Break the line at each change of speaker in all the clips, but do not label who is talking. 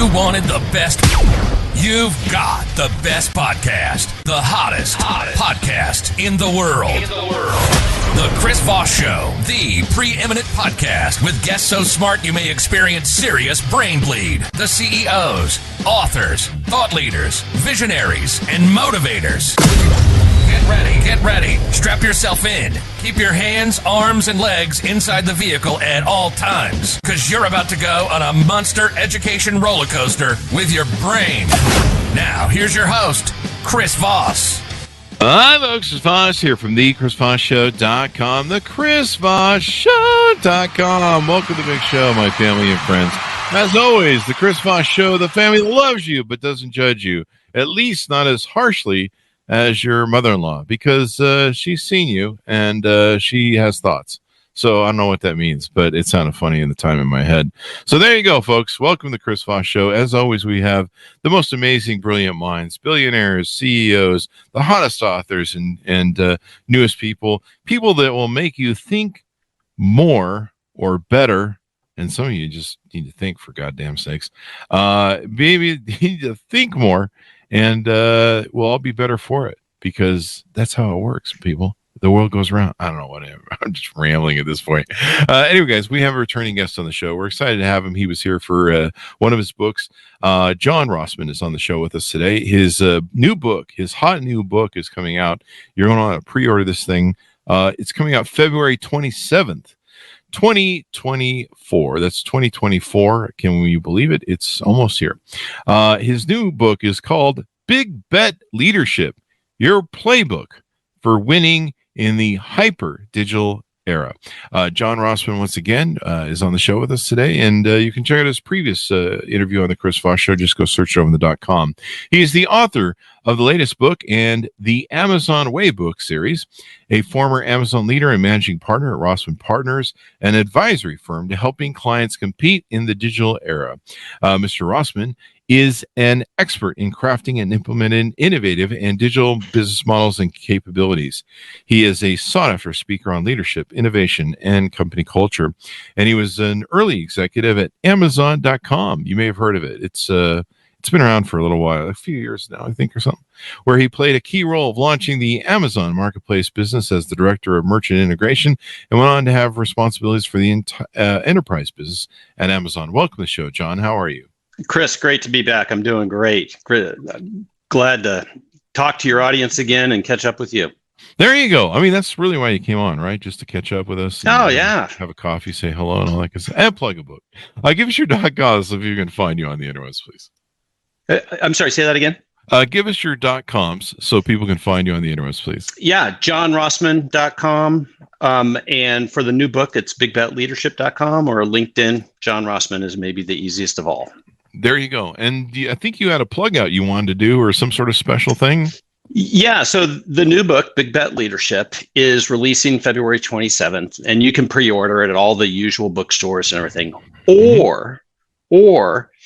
You wanted the best. You've got the best podcast. The hottest podcast in the world. The Chris Voss Show, the preeminent podcast with guests so smart you may experience serious brain bleed. The CEOs, authors, thought leaders, visionaries, and motivators. Get ready. Strap yourself in. Keep your hands, arms, and legs inside the vehicle at all times, because you're about to go on a monster education roller coaster with your brain. Now, here's your host, Chris Voss.
Hi, folks. It's Voss here from thechrisvossshow.com, thechrisvossshow.com. Welcome to the big show, my family and friends. As always, the Chris Voss Show, the family that loves you but doesn't judge you, at least not as harshly as your mother-in-law, because she's seen you and she has thoughts. So I don't know what that means, but it sounded funny in the time in my head. So there you go, folks. Welcome to the Chris Voss Show. As always, we have the most amazing, brilliant minds, billionaires, CEOs, the hottest authors, and newest people that will make you think more or better. And some of you just need to think, for goddamn sakes. Maybe you need to think more, and we'll all be better for it, because that's how it works, people. The world goes around. I don't know, whatever. I'm just rambling at this point. Anyway, guys, we have a returning guest on the show. We're excited to have him. He was here for one of his books. John Rossman is on the show with us today. His new book, his hot new book, is coming out. You're going to want to pre-order this thing. It's coming out February 27th. 2024. That's 2024. Can you believe it? It's almost here. His new book is called Big Bet Leadership, Your Playbook for Winning in the Hyper Digital Era. John Rossman, once again, is on the show with us today, and you can check out his previous interview on the Chris Voss Show. Just go search it over the .com. He is the author of the latest book and the Amazon Way book series, a former Amazon leader and managing partner at Rossman Partners, an advisory firm to helping clients compete in the digital era. Mr. Rossman is an expert in crafting and implementing innovative and digital business models and capabilities. He is a sought-after speaker on leadership, innovation, and company culture, and he was an early executive at Amazon.com. You may have heard of it. It's been around for a little while, a few years now, I think, or something, where he played a key role of launching the Amazon Marketplace business as the director of merchant integration, and went on to have responsibilities for the enterprise business at Amazon. Welcome to the show, John. How are you?
Chris, great to be back. I'm doing great. Glad to talk to your audience again and catch up with you.
There you go. I mean, that's really why you came on, right? Just to catch up with us. And,
yeah.
Have a coffee, say hello, and all that good stuff. And plug a book. Give us your .com so people can find you on the interwebs, please.
I'm sorry, say that again?
Give us your .coms so people can find you on the interwebs, please.
Yeah, johnrossman.com. And for the new book, it's bigbetleadership.com, or LinkedIn. John Rossman is maybe the easiest of all.
There you go. And I think you had a plug out you wanted to do, or some sort of special thing.
Yeah. So the new book, Big Bet Leadership, is releasing February 27th, and you can pre-order it at all the usual bookstores and everything. Or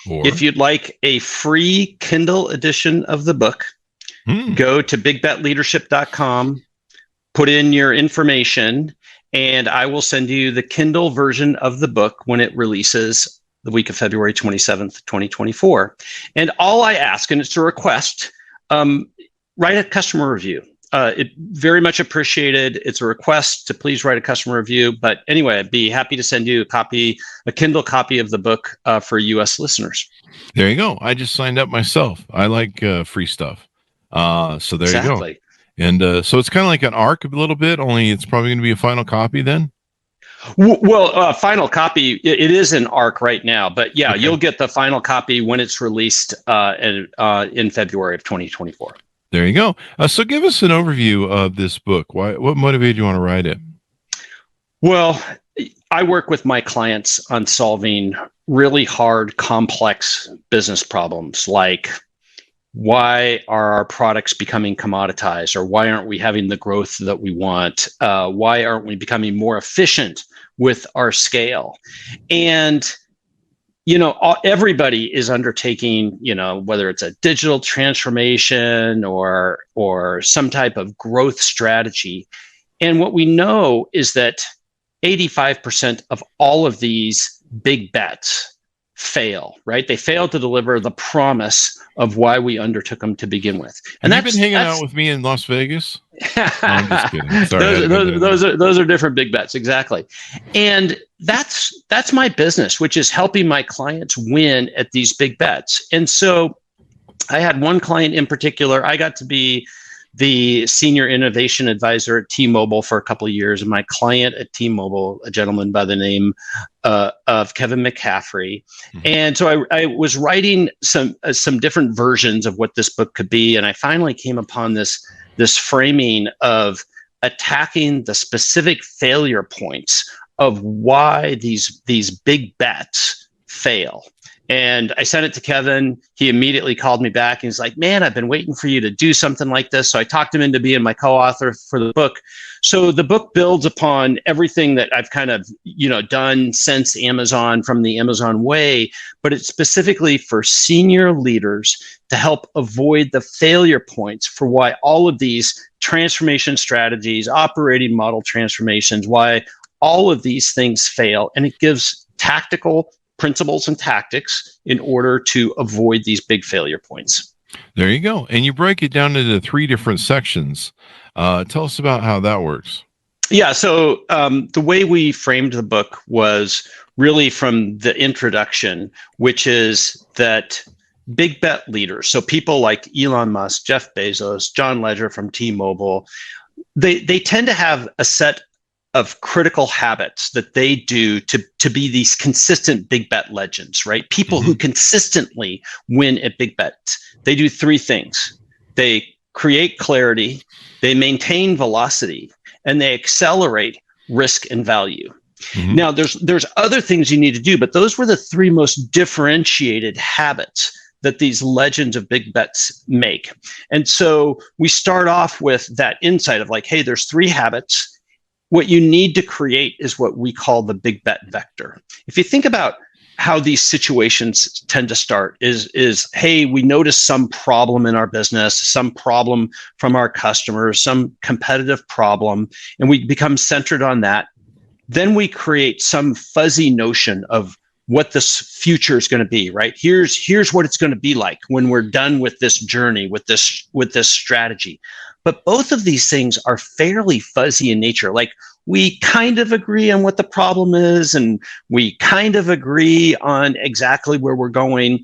if you'd like a free Kindle edition of the book, go to bigbetleadership.com, put in your information, and I will send you the Kindle version of the book when it releases the week of February 27th, 2024. And all I ask, and it's a request, write a customer review. It very much appreciated. It's a request to please write a customer review. But anyway, I'd be happy to send you a Kindle copy of the book for U.S. listeners.
There you go. I just signed up myself. I like free stuff. So there you go. And so it's kind of like an ARC a little bit, only it's probably going to be a final copy then?
Well, final copy, it is an ARC right now. But yeah, okay. You'll get the final copy when it's released in February of 2024.
There you go. So give us an overview of this book. What motivated you want to write it?
Well, I work with my clients on solving really hard, complex business problems, like why are our products becoming commoditized, or why aren't we having the growth that we want? Why aren't we becoming more efficient with our scale? And everybody is undertaking, whether it's a digital transformation or some type of growth strategy. And what we know is that 85% of all of these big bets fail, right? They fail to deliver the promise of why we undertook them to begin with. And
Have you been hanging out with me in Las Vegas? No, I'm just kidding. Sorry,
those are different big bets, exactly. And that's my business, which is helping my clients win at these big bets. And so I had one client in particular. I got to be the senior innovation advisor at T-Mobile for a couple of years, and my client at T-Mobile, a gentleman by the name of Kevin McCaffrey. Mm-hmm. And so I was writing some different versions of what this book could be, and I finally came upon this framing of attacking the specific failure points of why these big bets fail. And I sent it to Kevin. He immediately called me back and he's like, man, I've been waiting for you to do something like this. So I talked him into being my co-author for the book. So the book builds upon everything that I've kind of, done since Amazon, from the Amazon way, but it's specifically for senior leaders to help avoid the failure points for why all of these transformation strategies, operating model transformations, why all of these things fail. And it gives tactical principles and tactics in order to avoid these big failure points.
There you go. And you break it down into 3 different sections. Tell us about how that works.
Yeah. So the way we framed the book was really from the introduction, which is that big bet leaders, so people like Elon Musk, Jeff Bezos, John Ledger from T-Mobile, they tend to have a set of critical habits that they do to be these consistent big bet legends, right? People who consistently win at big bets. They do 3 things. They create clarity, they maintain velocity, and they accelerate risk and value. Mm-hmm. Now, there's other things you need to do, but those were the 3 most differentiated habits that these legends of big bets make. And so we start off with that insight of like, hey, there's 3 habits. What you need to create is what we call the big bet vector. If you think about how these situations tend to start is, hey, we notice some problem in our business, some problem from our customers, some competitive problem, and we become centered on that. Then we create some fuzzy notion of what this future is going to be, right? Here's what it's going to be like when we're done with this journey, with this strategy. But both of these things are fairly fuzzy in nature. Like, we kind of agree on what the problem is, and we kind of agree on exactly where we're going.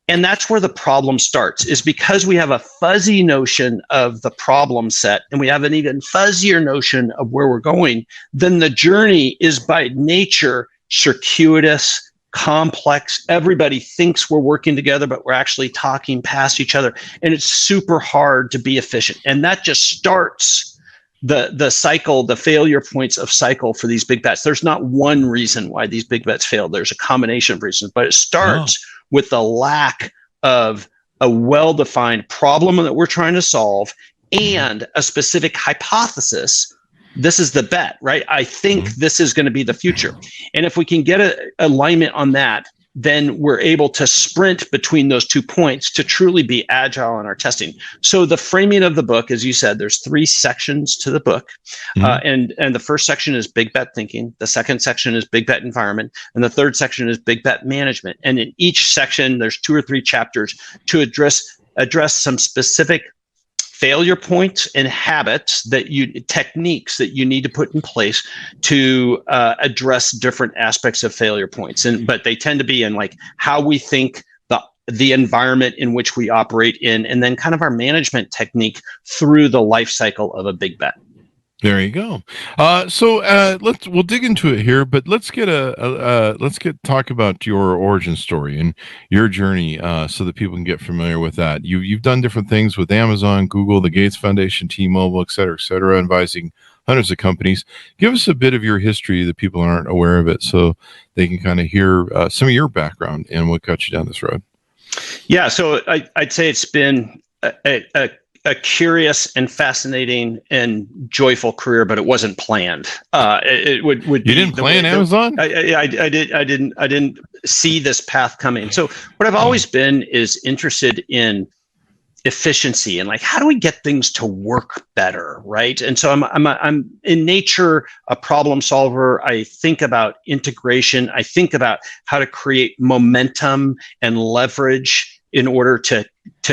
And that's where the problem starts, is because we have a fuzzy notion of the problem set, and we have an even fuzzier notion of where we're going, then the journey is by nature circuitous, complex. Everybody thinks we're working together, but we're actually talking past each other. And it's super hard to be efficient. And that just starts the cycle, the failure points of cycle for these big bets. There's not one reason why these big bets fail. There's a combination of reasons, but it starts with the lack of a well-defined problem that we're trying to solve and a specific hypothesis. This is the bet, right? I think this is going to be the future. And if we can get an alignment on that, then we're able to sprint between those 2 points to truly be agile in our testing. So the framing of the book, as you said, there's 3 sections to the book. And the first section is big bet thinking. The second section is big bet environment. And the third section is big bet management. And in each section, there's 2 or 3 chapters to address some specific failure points and habits techniques that you need to put in place to address different aspects of failure points. But they tend to be in like how we think, the environment in which we operate in, and then kind of our management technique through the life cycle of a big bet.
There you go. We'll dig into it here, but let's talk about your origin story and your journey, so that people can get familiar with that. You've done different things with Amazon, Google, the Gates Foundation, T-Mobile, et cetera, advising hundreds of companies. Give us a bit of your history that people aren't aware of it, so they can kind of hear some of your background and what got you down this road.
Yeah, so I'd say it's been a curious and fascinating and joyful career, but it wasn't planned. It would
you didn't plan Amazon?
I didn't see this path coming. So what I've always been is interested in efficiency and like, how do we get things to work better, right? And so I'm in nature a problem solver. I think about integration. I think about how to create momentum and leverage in order to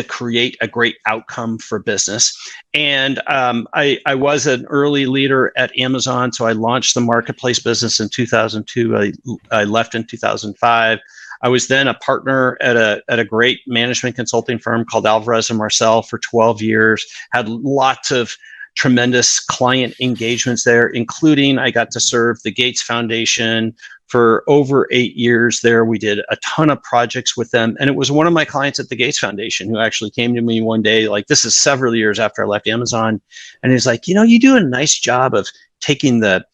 create a great outcome for business. And I was an early leader at Amazon, so I launched the marketplace business in 2002. I left in 2005. I was then a partner at a great management consulting firm called Alvarez & Marcel for 12 years, had lots of tremendous client engagements there, including I got to serve the Gates Foundation for over 8 years there. We did a ton of projects with them. And it was one of my clients at the Gates Foundation who actually came to me one day, like this is several years after I left Amazon. And he's like, you do a nice job of taking the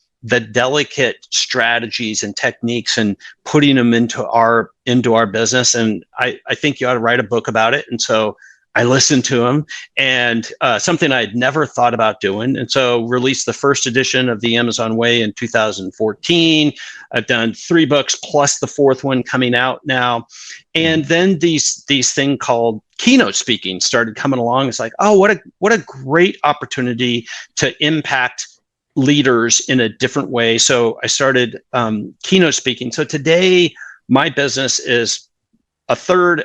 delicate strategies and techniques and putting them into our business. And I think you ought to write a book about it. And so I listened to him, and something I'd never thought about doing. And so released the first edition of The Amazon Way in 2014. I've done 3 books plus the 4th one coming out now. And then these thing called keynote speaking started coming along. It's like, oh, what a great opportunity to impact leaders in a different way. So I started keynote speaking. So today, my business is a third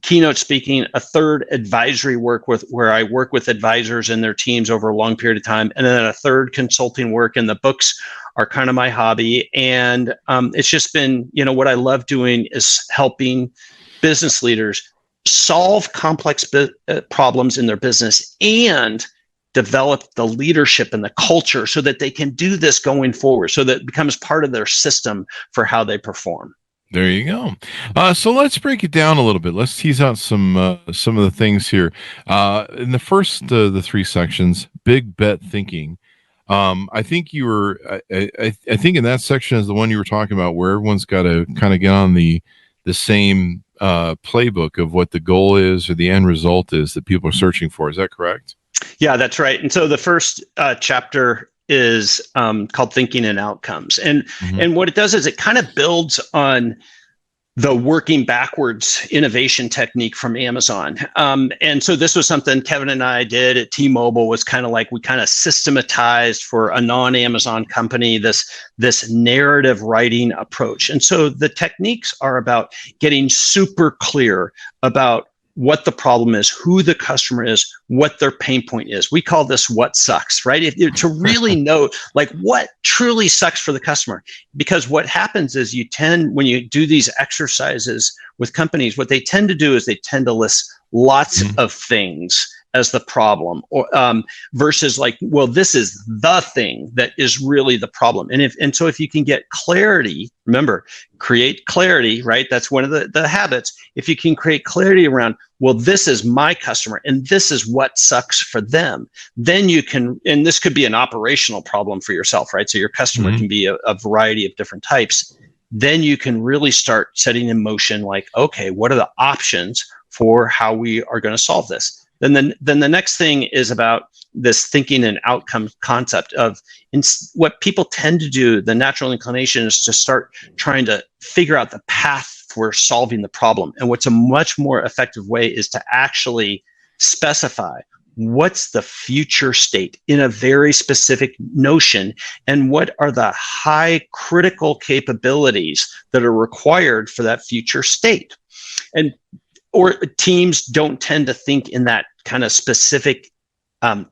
keynote speaking, a third advisory work where I work with advisors and their teams over a long period of time, and then a third consulting work. And the books are kind of my hobby. And it's just been, what I love doing is helping business leaders solve complex problems in their business and develop the leadership and the culture so that they can do this going forward, so that it becomes part of their system for how they perform.
There you go. So let's break it down a little bit. Let's tease out some of the things here. In the first, the 3 sections, big bet thinking. I think you were, I think in that section is the one you were talking about, where everyone's got to kind of get on the same playbook of what the goal is or the end result is that people are searching for. Is that correct?
Yeah, that's right. And so the first chapter is called Thinking and Outcomes. And what it does is it kind of builds on the working backwards innovation technique from Amazon. And so this was something Kevin and I did at T-Mobile, was kind of like we kind of systematized for a non-Amazon company this narrative writing approach. And so the techniques are about getting super clear about what the problem is, who the customer is, what their pain point is. We call this what sucks, right? To really know like what truly sucks for the customer. Because what happens is when you do these exercises with companies, what they tend to do is they tend to list lots of things as the problem, or versus like, well, this is the thing that is really the problem. And so if you can get clarity, remember, create clarity, right? That's one of the habits. If you can create clarity around, well, this is my customer and this is what sucks for them, then you can, and this could be an operational problem for yourself, right? So your customer can be a variety of different types. Then you can really start setting in motion like, okay, what are the options for how we are going to solve this? Then the next thing is about this thinking and outcome concept of what people tend to do. The natural inclination is to start trying to figure out the path for solving the problem. And what's a much more effective way is to actually specify what's the future state in a very specific notion, and what are the high critical capabilities that are required for that future state. Or teams don't tend to think in that kind of specific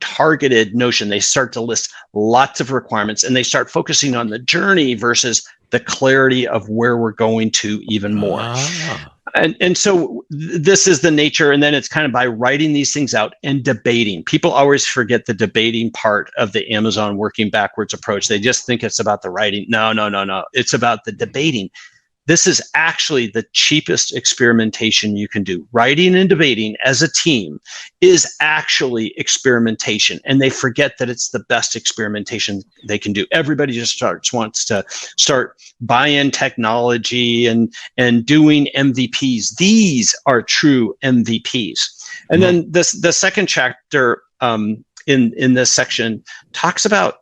targeted notion. They start to list lots of requirements and they start focusing on the journey versus the clarity of where we're going to even more. And so this is the nature. And then it's kind of by writing these things out and debating. People always forget the debating part of the Amazon working backwards approach. They just think it's about the writing. No. It's about the debating. This is actually the cheapest experimentation you can do. Writing and debating as a team is actually experimentation, and they forget that it's the best experimentation they can do. Everybody just wants to start buy-in technology and doing MVPs. These are true MVPs. And then the second chapter in this section talks about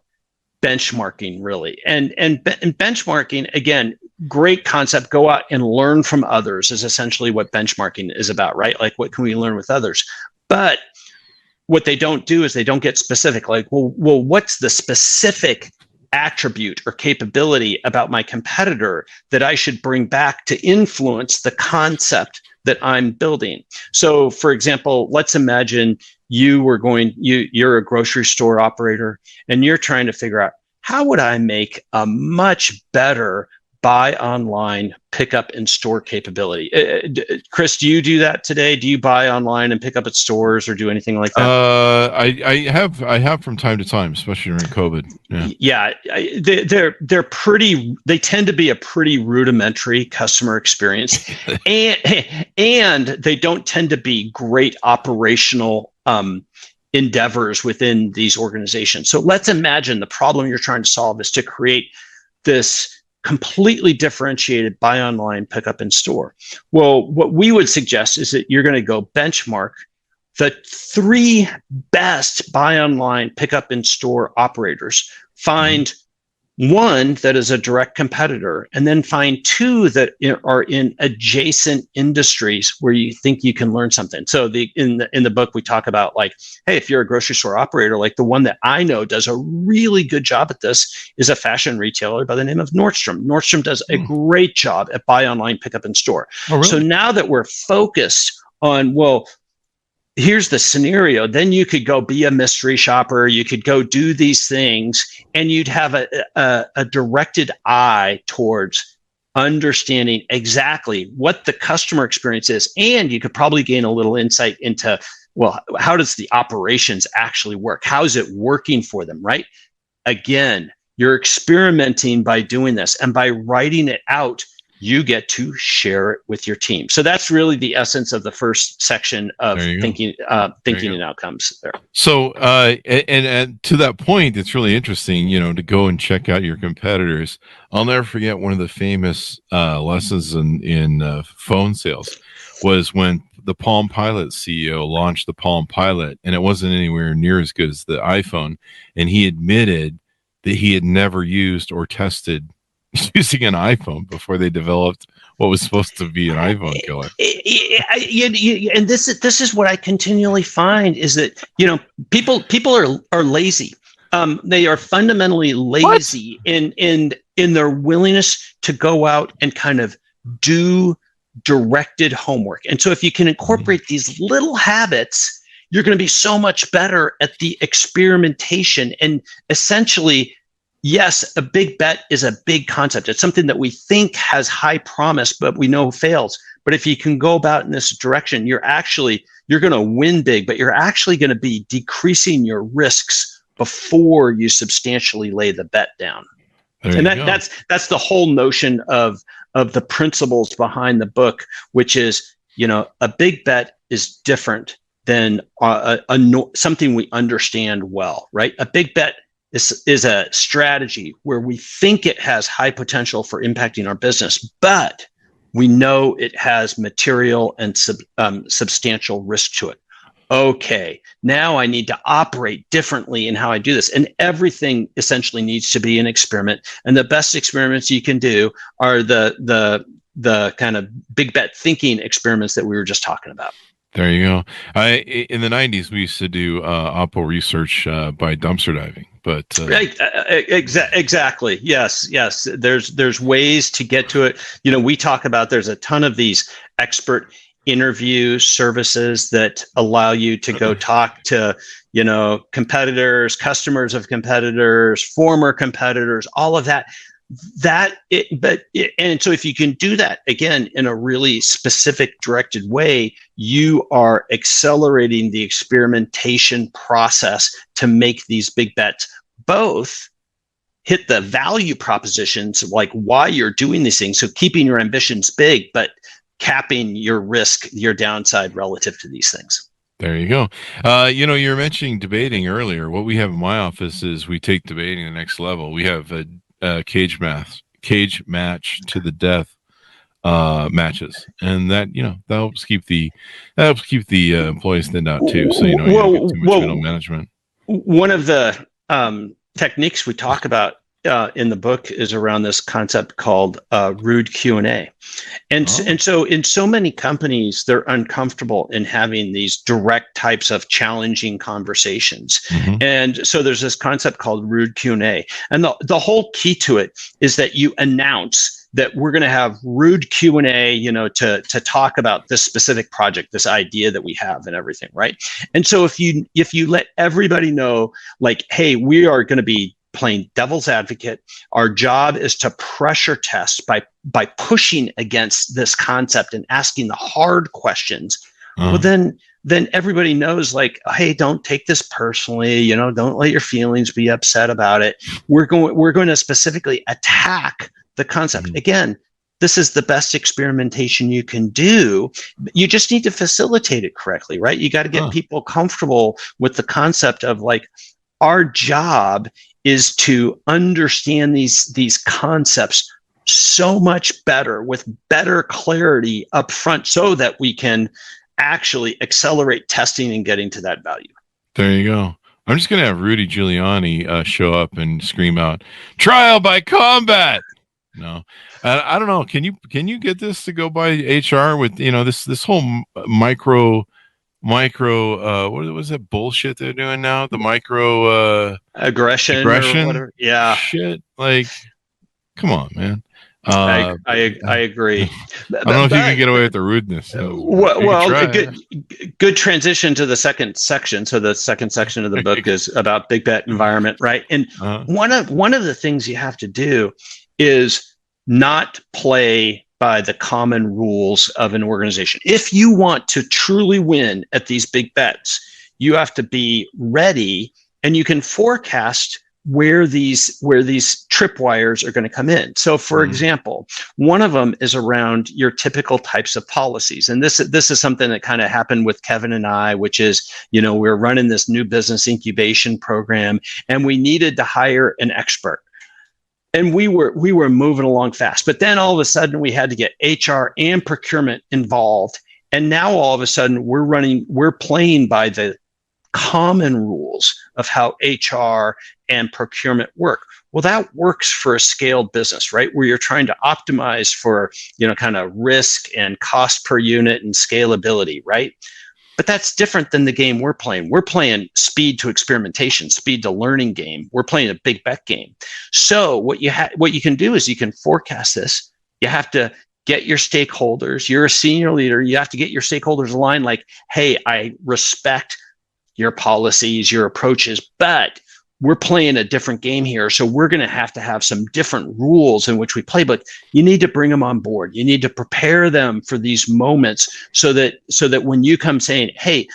benchmarking, really. And benchmarking, again, great concept. Go out and learn from others is essentially what benchmarking is about, right? Like, what can we learn with others? But what they don't do is they don't get specific. Like, well, what's the specific attribute or capability about my competitor that I should bring back to influence the concept that I'm building? So, for example, let's imagine you're a grocery store operator and you're trying to figure out, how would I make a much better buy online, pick up in store capability? Chris, do you do that today? Do you buy online and pick up at stores or do anything like that?
I have from time to time, especially during COVID.
Yeah, they tend to be a pretty rudimentary customer experience, and they don't tend to be great operational endeavors within these organizations. So let's imagine the problem you're trying to solve is to create this completely differentiated buy online, pick up in store. Well, what we would suggest is that you're going to go benchmark the 3 best buy online, pick up in store operators. Find one that is a direct competitor, and then find 2 that are in adjacent industries where you think you can learn something. So in the book, we talk about, like, hey, if you're a grocery store operator, like the one that I know does a really good job at this is a fashion retailer by the name of Nordstrom. Nordstrom does a great job at buy online, pick up in store. Oh, really? So now that we're focused on, well, here's the scenario, then you could go be a mystery shopper, you could go do these things, and you'd have a directed eye towards understanding exactly what the customer experience is. And you could probably gain a little insight into, well, how does the operations actually work? How is it working for them, right? Again, you're experimenting by doing this, and by writing it out, you get to share it with your team. So that's really the essence of the first section of thinking and outcomes there.
So, and to that point, it's really interesting, to go and check out your competitors. I'll never forget one of the famous lessons in phone sales was when the Palm Pilot CEO launched the Palm Pilot, and it wasn't anywhere near as good as the iPhone. And he admitted that he had never used or tested using an iPhone before they developed what was supposed to be an iPhone killer.
And this is what I continually find is that people are lazy. They are fundamentally lazy in their willingness to go out and kind of do directed homework. And so if you can incorporate these little habits, you're going to be so much better at the experimentation. And essentially, yes, a big bet is a big concept. It's something that we think has high promise, but we know fails. But if you can go about in this direction, you're going to win big, but you're actually going to be decreasing your risks before you substantially lay the bet down. And that's the whole notion of the principles behind the book, which is, a big bet is different than something we understand well, right? A big bet is a strategy where we think it has high potential for impacting our business, but we know it has material and substantial risk to it. Okay, now I need to operate differently in how I do this. And everything essentially needs to be an experiment. And the best experiments you can do are the kind of big bet thinking experiments that we were just talking about.
There you go. In the 90s, we used to do Oppo research by dumpster diving. But
exactly. Yes. There's ways to get to it. We talk about, there's a ton of these expert interview services that allow you to go talk to, competitors, customers of competitors, former competitors, all of that. And so if you can do that again in a really specific directed way, you are accelerating the experimentation process to make these big bets. Both hit the value propositions, like why you're doing these things. So keeping your ambitions big, but capping your risk, your downside relative to these things.
There you go. You were mentioning debating earlier. What we have in my office is we take debating to the next level. We have a cage match to the death matches, and that helps keep the employees thinned out too. So you don't get too much middle management.
One of the techniques we talk about in the book is around this concept called rude Q&A. And so in so many companies, they're uncomfortable in having these direct types of challenging conversations. And so there's this concept called rude Q&A. And the whole key to it is that you announce that we're going to have rude Q&A, to talk about this specific project, this idea that we have and everything, right? And so if you let everybody know, like, hey, we are going to be playing devil's advocate. Our job is to pressure test by pushing against this concept and asking the hard questions. Well, then everybody knows, like, hey, don't take this personally. Don't let your feelings be upset about it. We're going to specifically attack the concept. Again, this is the best experimentation you can do. You just need to facilitate it correctly, right? You got to get people comfortable with the concept of, like, our job is to understand these concepts so much better, with better clarity up front, so that we can actually accelerate testing and getting to that value.
There you go. I'm just going to have Rudy Giuliani show up and scream out, "Trial by combat." No, I don't know. Can you get this to go by HR with, this whole micro what was that bullshit they're doing now? The micro
aggression or whatever. Yeah.
Shit. Like, come on, man.
I agree.
I don't know if you can get away with the rudeness.
Good transition to the second section. So the second section of the book is about big bet environment, right? And one of the things you have to do is not play by the common rules of an organization. If you want to truly win at these big bets, you have to be ready, and you can forecast where these tripwires are going to come in. So, for example, one of them is around your typical types of policies. And this is something that kind of happened with Kevin and I, which is, we're running this new business incubation program, and we needed to hire an expert. And we were moving along fast, but then all of a sudden we had to get HR and procurement involved. And now all of a sudden we're playing by the common rules of how HR and procurement work. Well, that works for a scaled business, right? Where you're trying to optimize for, kind of risk and cost per unit and scalability, right? But that's different than the game we're playing. We're playing speed to experimentation, speed to learning game. We're playing a big bet game. So what you can do is you can forecast this. You have to get your stakeholders. You're a senior leader. You have to get your stakeholders aligned, like, hey, I respect your policies, your approaches, but we're playing a different game here. So we're going to have some different rules in which we play, but you need to bring them on board. You need to prepare them for these moments so that when you come saying, hey,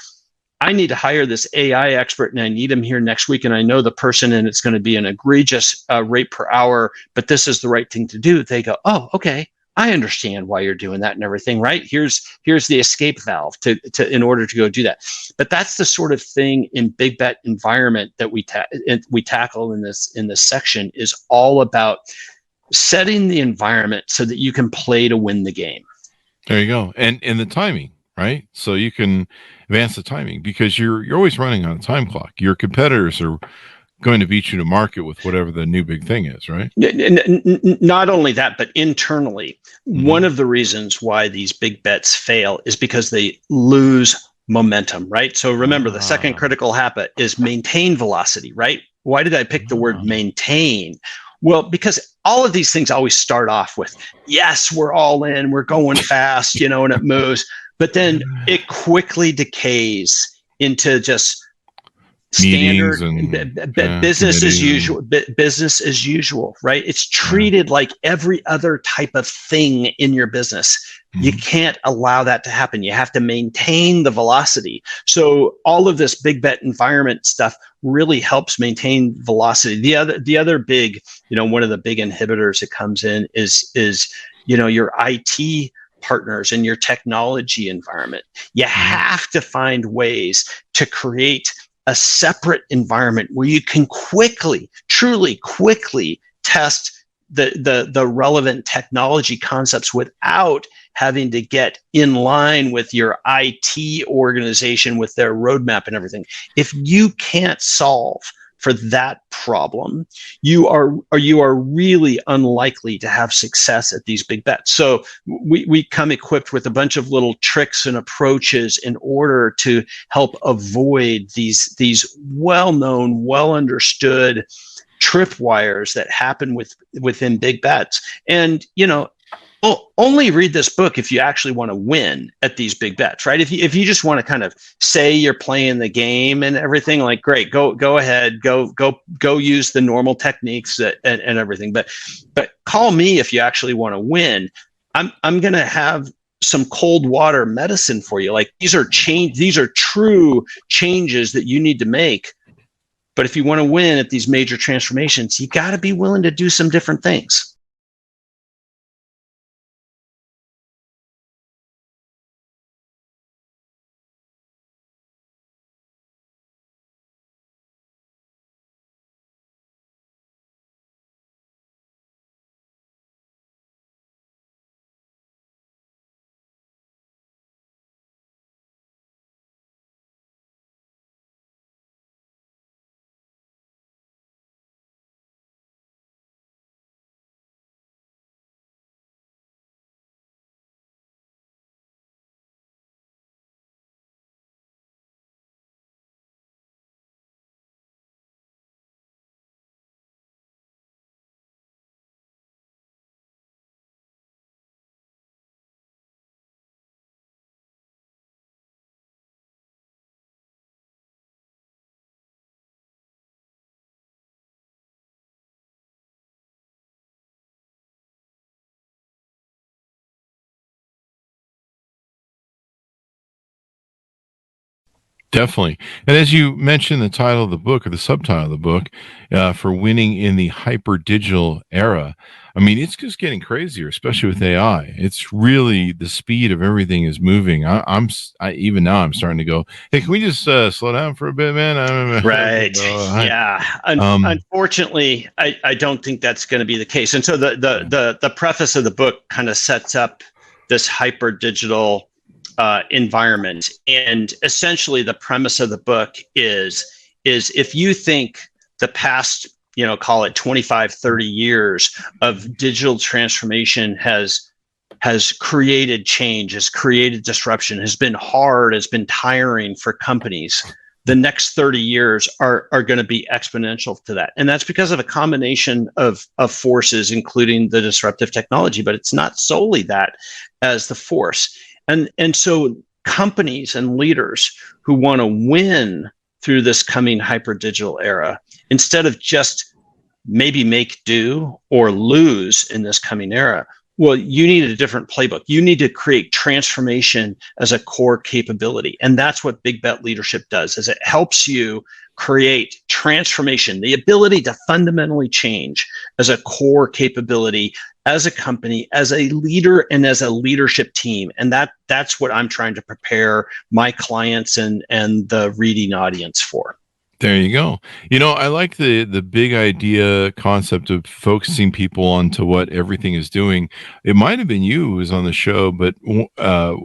I need to hire this AI expert and I need him here next week, and I know the person and it's going to be an egregious rate per hour, but this is the right thing to do. They go, oh, okay. I understand why you're doing that and everything, right? Here's the escape valve to in order to go do that. But that's the sort of thing in big bet environment that we tackle in this section, is all about setting the environment so that you can play to win the game.
There you go. And the timing, right? So you can advance the timing, because you're always running on a time clock. Your competitors are going to beat you to market with whatever the new big thing is, right?
Not only that, but internally, one of the reasons why these big bets fail is because they lose momentum, right? So remember, the second critical habit is maintain velocity, right? Why did I pick the word maintain? Well, because all of these things always start off with, yes, we're all in, we're going fast, and it moves, but then it quickly decays into just standard business as usual, right? It's treated like every other type of thing in your business. You can't allow that to happen. You have to maintain the velocity. So all of this big bet environment stuff really helps maintain velocity. The other big, one of the big inhibitors that comes in is your IT partners and your technology environment. You have to find ways to create a separate environment where you can truly quickly test the relevant technology concepts without having to get in line with your IT organization with their roadmap and everything. If you can't solve for that problem, you are really unlikely to have success at these big bets. So we come equipped with a bunch of little tricks and approaches in order to help avoid these well-known, well-understood tripwires that happen within big bets. And only read this book if you actually want to win at these big bets, right? If you just want to kind of say you're playing the game and everything, like, great, go ahead, go use the normal techniques and everything. But call me if you actually want to win. I'm going to have some cold water medicine for you. Like, these are true changes that you need to make. But if you want to win at these major transformations, you got to be willing to do some different things.
Definitely. And as you mentioned, the title of the book, or the subtitle of the book, for winning in the hyper digital era, I mean, it's just getting crazier, especially with AI. It's really, the speed of everything is moving. Even now I'm starting to go, hey, can we just slow down for a bit, man?
Right. Yeah. Unfortunately, I don't think that's going to be the case. And so the preface of the book kind of sets up this hyper digital environment. And essentially the premise of the book is if you think the past, call it 25, 30 years of digital transformation has created change, has created disruption, has been hard, has been tiring for companies, the next 30 years are going to be exponential to that. And that's because of a combination of forces, including the disruptive technology, but it's not solely that as the force. And so companies and leaders who want to win through this coming hyper digital era, instead of just maybe make do or lose in this coming era, well, you need a different playbook. You need to create transformation as a core capability. And that's what Big Bet Leadership does, is it helps you create transformation, the ability to fundamentally change as a core capability, as a company, as a leader, and as a leadership team. And that's what I'm trying to prepare my clients and the reading audience for.
There you go. I like the big idea concept of focusing people onto what everything is doing. It might have been you who was on the show, but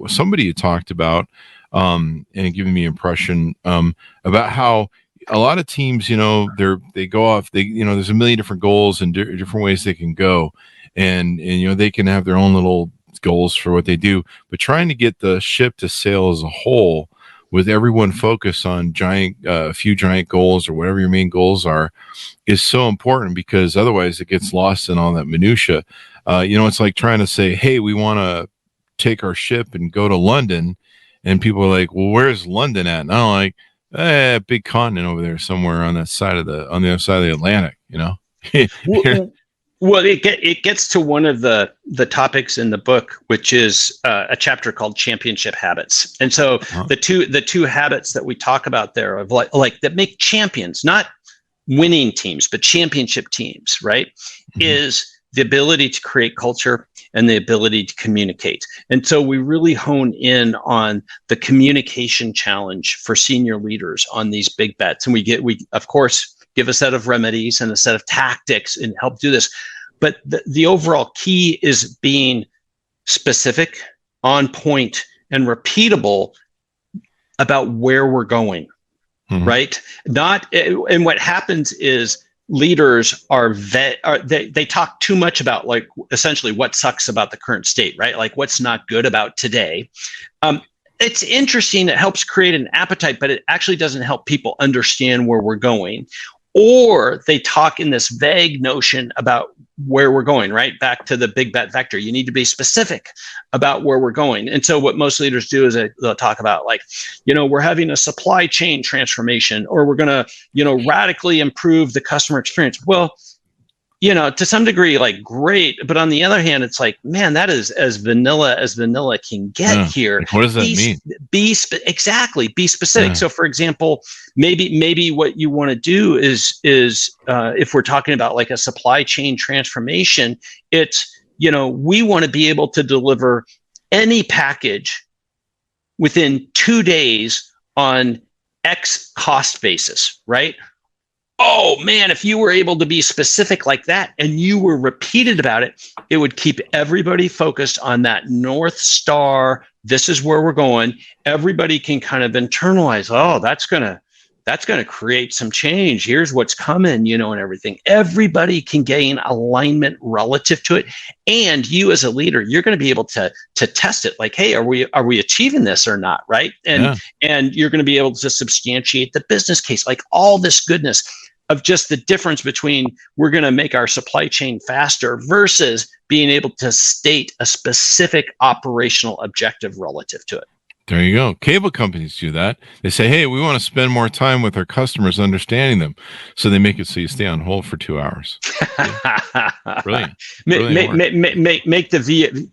somebody had talked about and giving me impression about how a lot of teams, they go off. There's a million different goals and different ways they can go, and they can have their own little goals for what they do. But trying to get the ship to sail as a whole, with everyone focused on a few giant goals or whatever your main goals are, is so important, because otherwise it gets lost in all that minutia. It's like trying to say, hey, we want to take our ship and go to London, and people are like, well, where's London at? And I'm like, big continent over there somewhere on the other side of the Atlantic,
Well, it gets to one of the topics in the book, which is a chapter called Championship Habits. And so the two habits that we talk about there of like that make champions, not winning teams, but championship teams, right? Mm-hmm. Is the ability to create culture and the ability to communicate. And so we really hone in on the communication challenge for senior leaders on these big bets. And we of course give a set of remedies and a set of tactics and help do this. But the overall key is being specific, on point, and repeatable about where we're going. right? Not, and what happens is leaders they talk too much about like essentially what sucks about the current state, right? Like what's not good about today. It's interesting. It helps create an appetite, but it actually doesn't help people understand where we're going. Or they talk in this vague notion about where we're going, right? Back to the big bet vector. You need to be specific about where we're going. And so what most leaders do is they'll talk about like, we're having a supply chain transformation, or we're going to, radically improve the customer experience. Well, to some degree, like great. But on the other hand, it's like, man, that is as vanilla can get here.
What does that mean?
Be specific. Yeah. So for example, maybe what you want to do is if we're talking about like a supply chain transformation, it's, we want to be able to deliver any package within 2 days on X cost basis, right? Oh man, if you were able to be specific like that and you were repeated about it, it would keep everybody focused on that North Star. This is where we're going. Everybody can kind of internalize, oh, that's gonna create some change. Here's what's coming, and everything. Everybody can gain alignment relative to it. And you as a leader, you're going to be able to test it. Like, hey, are we achieving this or not? Right. And you're going to be able to substantiate the business case, like all this goodness of just the difference between we're going to make our supply chain faster versus being able to state a specific operational objective relative to it.
There you go. Cable companies do that. They say, hey, we want to spend more time with our customers understanding them. So they make it so you stay on hold for 2 hours. Brilliant.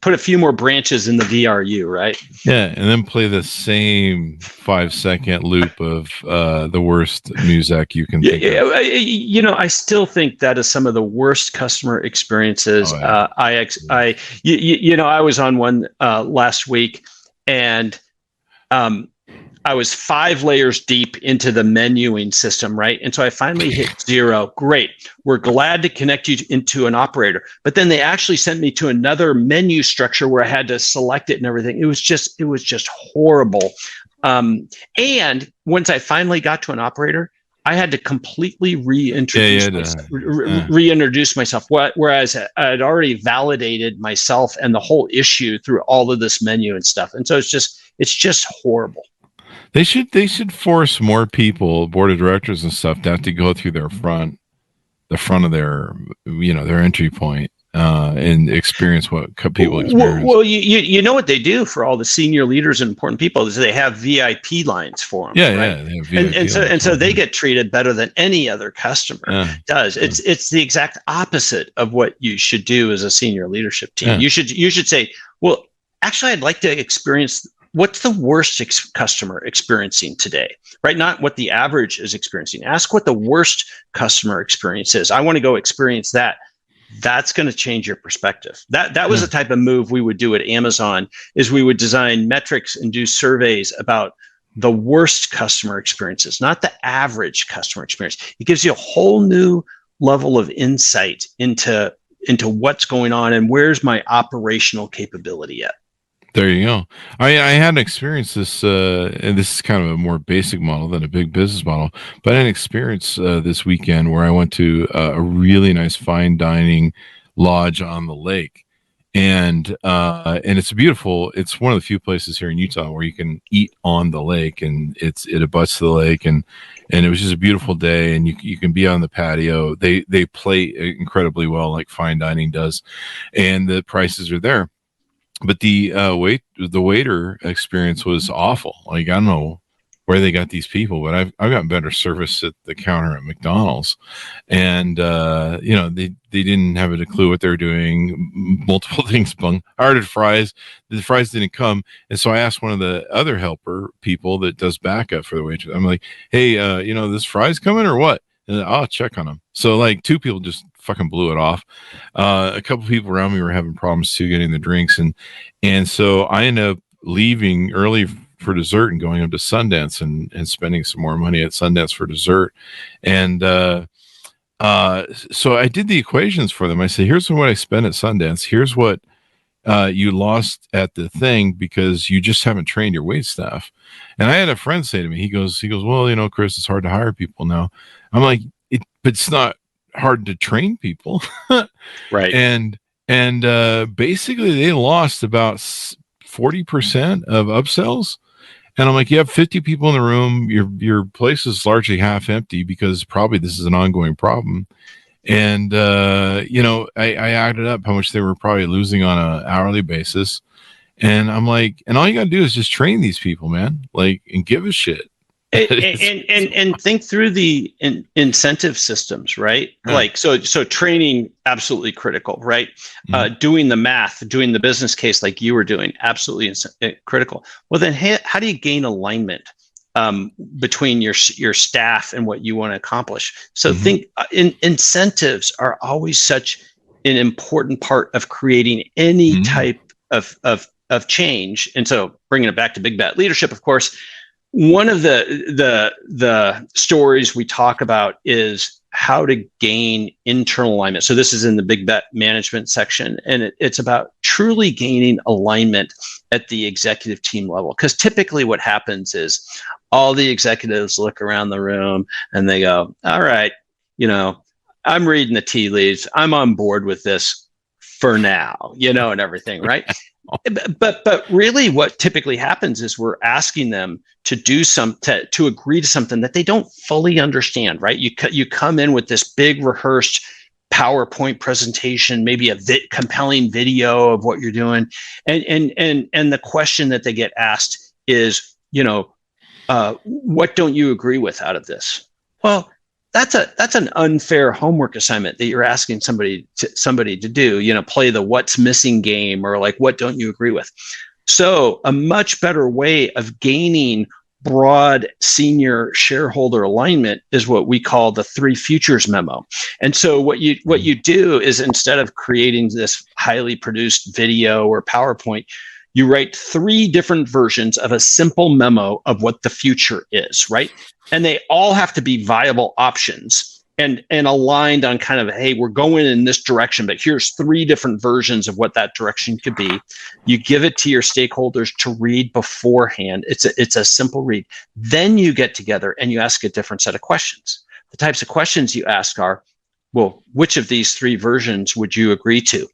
Put a few more branches in the VRU, right?
Yeah, and then play the same 5-second loop of the worst music you can think of.
I still think that is some of the worst customer experiences.
Oh, yeah.
I was on one last week, and I was 5 layers deep into the menuing system, right? And so I finally hit 0. Great. We're glad to connect you into an operator. But then they actually sent me to another menu structure where I had to select it and everything. It was just horrible. And once I finally got to an operator, I had to completely reintroduce myself. Whereas I had already validated myself and the whole issue through all of this menu and stuff. And so it's just horrible.
They should force more people, board of directors and stuff, to have to go through the front of their entry point and experience what people experience.
Well, you know what they do for all the senior leaders and important people is they have VIP lines for them.
Yeah,
right?
They have VIP
and so they get treated better than any other customer does. It's the exact opposite of what you should do as a senior leadership team. Yeah. You should say, well, actually, I'd like to experience. What's the worst customer experiencing today, right? Not what the average is experiencing. Ask what the worst customer experience is. I want to go experience that. That's going to change your perspective. That was the type of move we would do at Amazon, is we would design metrics and do surveys about the worst customer experiences, not the average customer experience. It gives you a whole new level of insight into what's going on and where's my operational capability at.
There you go. I had experienced this, and this is kind of a more basic model than a big business model, but I had an experience this weekend where I went to a really nice fine dining lodge on the lake, and it's beautiful. It's one of the few places here in Utah where you can eat on the lake, and it abuts the lake, and it was just a beautiful day, and you can be on the patio. They play incredibly well, like fine dining does, and the prices are there. But the waiter experience was awful. Like, I don't know where they got these people, but I've gotten better service at the counter at McDonald's, and they didn't have a clue what they were doing. Multiple things, I ordered fries. The fries didn't come, and so I asked one of the other helper people that does backup for the waitress. I'm like, hey, this fries coming or what? And I'll check on them. So like 2 people just fucking blew it off. A couple people around me were having problems too getting the drinks, and so I ended up leaving early for dessert and going up to Sundance and spending some more money at Sundance for dessert. And so I did the equations for them. I said, here's what I spent at Sundance. Here's what you lost at the thing because you just haven't trained your wait staff. And I had a friend say to me, he goes, well, Chris, it's hard to hire people now. I'm like, but it's not hard to train people.
Right.
And basically they lost about 40% of upsells. And I'm like, you have 50 people in the room. Your place is largely half empty because probably this is an ongoing problem. And, I added up how much they were probably losing on an hourly basis. And I'm like, and all you got to do is just train these people, man, like, and give a shit.
And think through the incentive systems, right? Yeah. Like, so training, absolutely critical, right? Mm-hmm. Doing the math, doing the business case like you were doing, absolutely critical. Well, then how do you gain alignment between your staff and what you want to accomplish? So mm-hmm. think incentives are always such an important part of creating any mm-hmm. type of change. And so bringing it back to Big Bet Leadership, of course, one of the stories we talk about is how to gain internal alignment. So this is in the Big Bet management section, and it's about truly gaining alignment at the executive team level. Because typically what happens is all the executives look around the room and they go, all right, I'm reading the tea leaves. I'm on board with this for now, and everything, right? But really what typically happens is we're asking them to do to agree to something that they don't fully understand, right? You come in with this big rehearsed PowerPoint presentation, maybe a compelling video of what you're doing. And the question that they get asked is, what don't you agree with out of this? Well, that's an unfair homework assignment that you're asking somebody to do, play the what's missing game, or like, what don't you agree with? So a much better way of gaining broad senior shareholder alignment is what we call the 3 futures memo. And so what you do is, instead of creating this highly produced video or PowerPoint, you write 3 different versions of a simple memo of what the future is, right? And they all have to be viable options and aligned on kind of, hey, we're going in this direction, but here's 3 different versions of what that direction could be. You give it to your stakeholders to read beforehand. It's a simple read. Then you get together and you ask a different set of questions. The types of questions you ask are, well, which of these 3 versions would you agree to?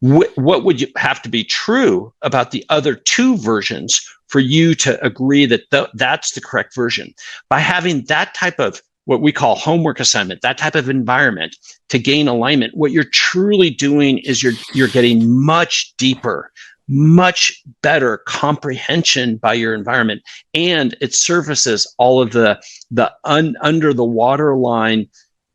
What would you have to be true about the other 2 versions for you to agree that that's the correct version? By having that type of what we call homework assignment, that type of environment to gain alignment, what you're truly doing is you're getting much deeper, much better comprehension by your environment, and it surfaces all of the under the waterline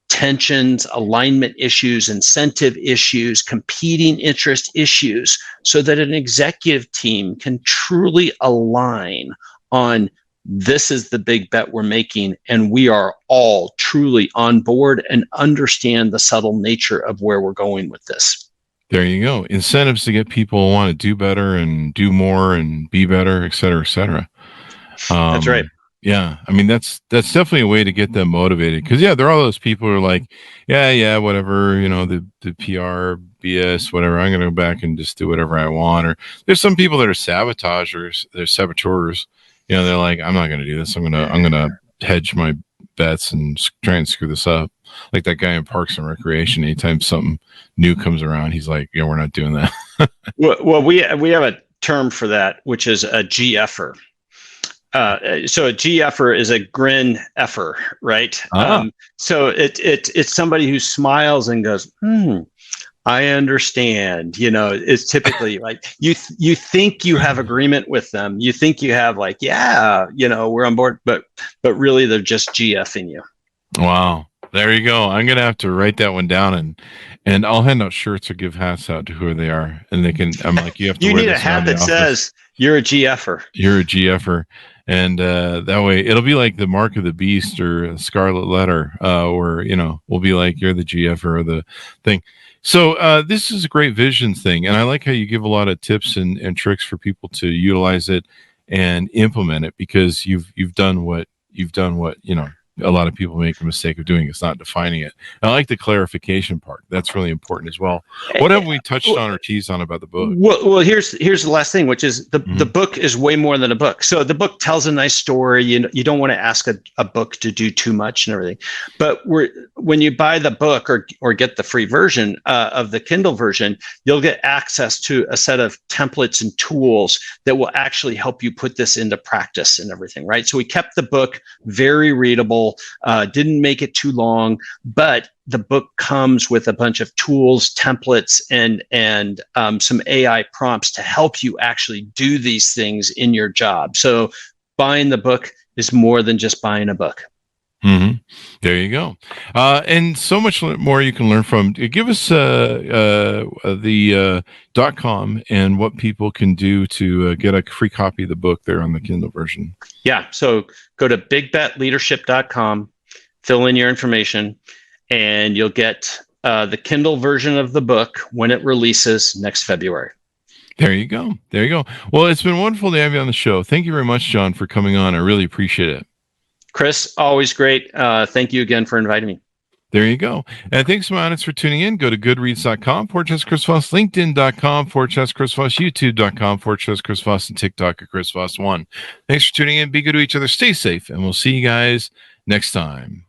tensions, alignment issues, incentive issues, competing interest issues, so that an executive team can truly align on, this is the big bet we're making, and we are all truly on board and understand the subtle nature of where we're going with this.
There you go. Incentives to get people to want to do better and do more and be better, et cetera, et cetera.
That's right.
Yeah, I mean, that's definitely a way to get them motivated, because there are all those people who are like, yeah, whatever, the PR BS, whatever. I'm gonna go back and just do whatever I want. Or there's some people that are sabotageurs, they're saboteurs. They're like, I'm not gonna do this. I'm gonna hedge my bets and try and screw this up. Like that guy in Parks and Recreation. Anytime something new comes around, he's like, we're not doing that.
Well, we have a term for that, which is a GFer. So a GFer is a grin effer, right? So it's somebody who smiles and goes, I understand. It's typically like you think you have agreement with them. You think you have like, we're on board, but really they're just GFing you.
Wow. There you go. I'm going to have to write that one down, and I'll hand out shirts or give hats out to who they are. And they can, I'm like, you have to
you
wear
need a hat that says you're a GFer.
You're a GFer. And that way it'll be like the mark of the beast or a scarlet letter, or, we'll be like, you're the GFer or the thing. So this is a great vision thing. And I like how you give a lot of tips and tricks for people to utilize it and implement it, because you've done what a lot of people make a mistake of doing. It's not defining it. And I like the clarification part. That's really important as well. What have we touched on or teased on about the book?
Well, here's the last thing, which is the book is way more than a book. So the book tells a nice story. You don't want to ask a book to do too much and everything. But when you buy the book or get the free version of the Kindle version, you'll get access to a set of templates and tools that will actually help you put this into practice and everything, right? So we kept the book very readable. Didn't make it too long, but the book comes with a bunch of tools, templates, and some AI prompts to help you actually do these things in your job. So buying the book is more than just buying a book.
Mm-hmm. There you go. And so much more you can learn from. Give us the .com and what people can do to get a free copy of the book there on the Kindle version.
Yeah. So go to bigbetleadership.com, fill in your information, and you'll get the Kindle version of the book when it releases next February.
There you go. There you go. Well, it's been wonderful to have you on the show. Thank you very much, John, for coming on. I really appreciate it.
Chris, always great. Thank you again for inviting me.
There you go. And thanks to my audience for tuning in. Go to goodreads.com/Chris Voss, LinkedIn.com/Chris Voss, YouTube.com/Chris Voss, and TikTok at Chris Voss1. Thanks for tuning in. Be good to each other. Stay safe. And we'll see you guys next time.